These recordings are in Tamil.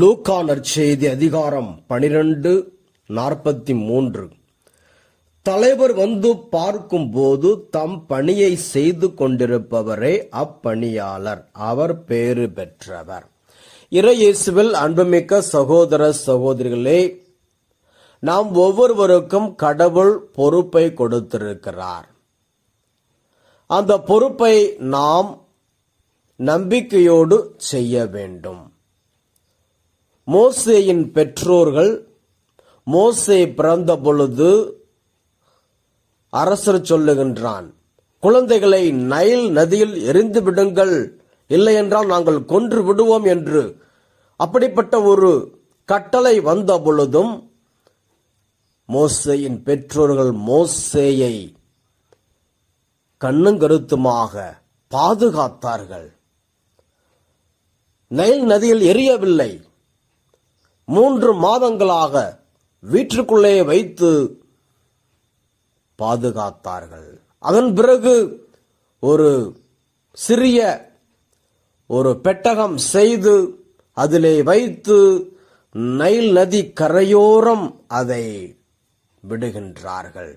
லூக்கா நற்செய்தி அதிகாரம் 12:43. தலைவர் வந்து பார்க்கும்போது தம் பணியை செய்து கொண்டிருப்பவரே அப்பணியாளர், அவர் பேறு பெற்றவர். இறையேசுவில் அன்புமிக்க சகோதர சகோதரிகளே, நாம் ஒவ்வொருவருக்கும் கடவுள் பொறுப்பை கொடுத்திருக்கிறார். அந்த பொறுப்பை நாம் நம்பிக்கையோடு செய்ய வேண்டும். மோசேயின் பெற்றோர்கள் மோசே பிறந்த பொழுது அரசர் சொல்லுகின்றான், குழந்தைகளை நைல் நதியில் எரிந்து விடுங்கள், இல்லை என்றால் நாங்கள் கொன்று விடுவோம் என்று. அப்படிப்பட்ட ஒரு கட்டளை வந்த பொழுதும் மோசேயின் பெற்றோர்கள் மோசேயை கண்ணுங்கருத்துமாக பாதுகாத்தார்கள். நைல் நதியில் எரியவில்லை. 3 மாதங்களாக வீட்டுக்குள்ளே வைத்து பாதுகாத்தார்கள். அதன் பிறகு ஒரு சிறிய பெட்டகம் செய்து அதிலே வைத்து நைல் நதி கரையோரம் அதை விடுகின்றார்கள்.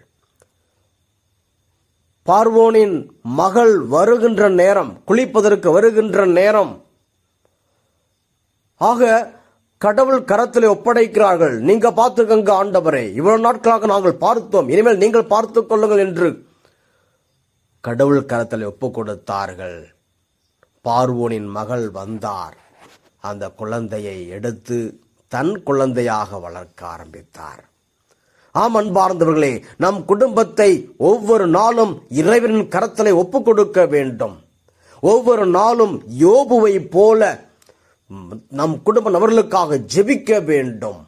பார்வோனின் மகள் வருகின்ற நேரம், குளிப்பதற்கு வருகின்ற நேரம் ஆக கடவுள் கரத்திலே ஒப்படைக்கிறார்கள். நீங்க பார்த்துக்கங்க ஆண்டவரே, இவ்வளவு நாட்களாக நாங்கள் பார்த்தோம், இனிமேல் நீங்கள் பார்த்துக் கொள்ளுங்கள் என்று கடவுள் கரத்திலே ஒப்பு கொடுத்தார்கள். பார்வோனின் மகள் வந்தார். அந்த குழந்தையை எடுத்து தன் குழந்தையாக வளர்க்க ஆரம்பித்தார். ஆம் அன்பார்ந்தவர்களே, நம் குடும்பத்தை ஒவ்வொரு நாளும் இறைவனின் கரத்திலே ஒப்பு கொடுக்க வேண்டும். ஒவ்வொரு நாளும் யோபுவை போல நம் குடும்ப நபர்களுக்காக ஜெபிக்க வேண்டும்.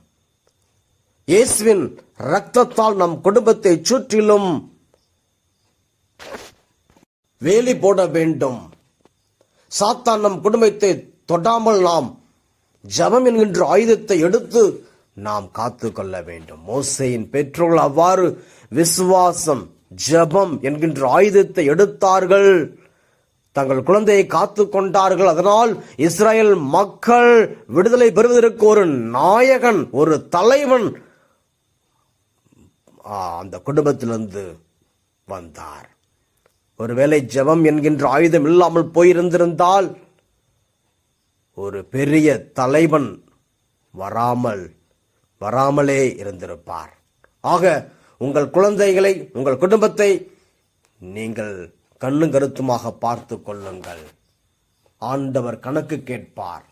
இயேசுவின் இரத்தத்தால் நம் குடும்பத்தை சுற்றிலும் வேலி போட வேண்டும். சாத்தான் நம் குடும்பத்தை தொடாமல் நாம் ஜெபம் என்கின்ற ஆயுதத்தை எடுத்து நாம் காத்து கொள்ள வேண்டும். மோசேயின் பெற்றோர்கள் அவ்வாறு விசுவாசம், ஜெபம் என்கின்ற ஆயுதத்தை எடுத்தார்கள். தங்கள் குழந்தையை காத்து கொண்டார்கள். அதனால் இஸ்ரேல் மக்கள் விடுதலை பெறுவதற்கு ஒரு நாயகன், ஒரு தலைவன் அந்த குடும்பத்திலிருந்து வந்தார். ஒருவேளை ஜெபம் என்கின்ற ஆயுதம் இல்லாமல் போயிருந்திருந்தால் ஒரு பெரிய தலைவன் வராமலே இருந்திருப்பார். ஆக உங்கள் குழந்தைகளை, உங்கள் குடும்பத்தை நீங்கள் கண்ணும் கருத்துமாக பார்த்து கொள்ளுங்கள். ஆண்டவர் கணக்கு கேட்பார்.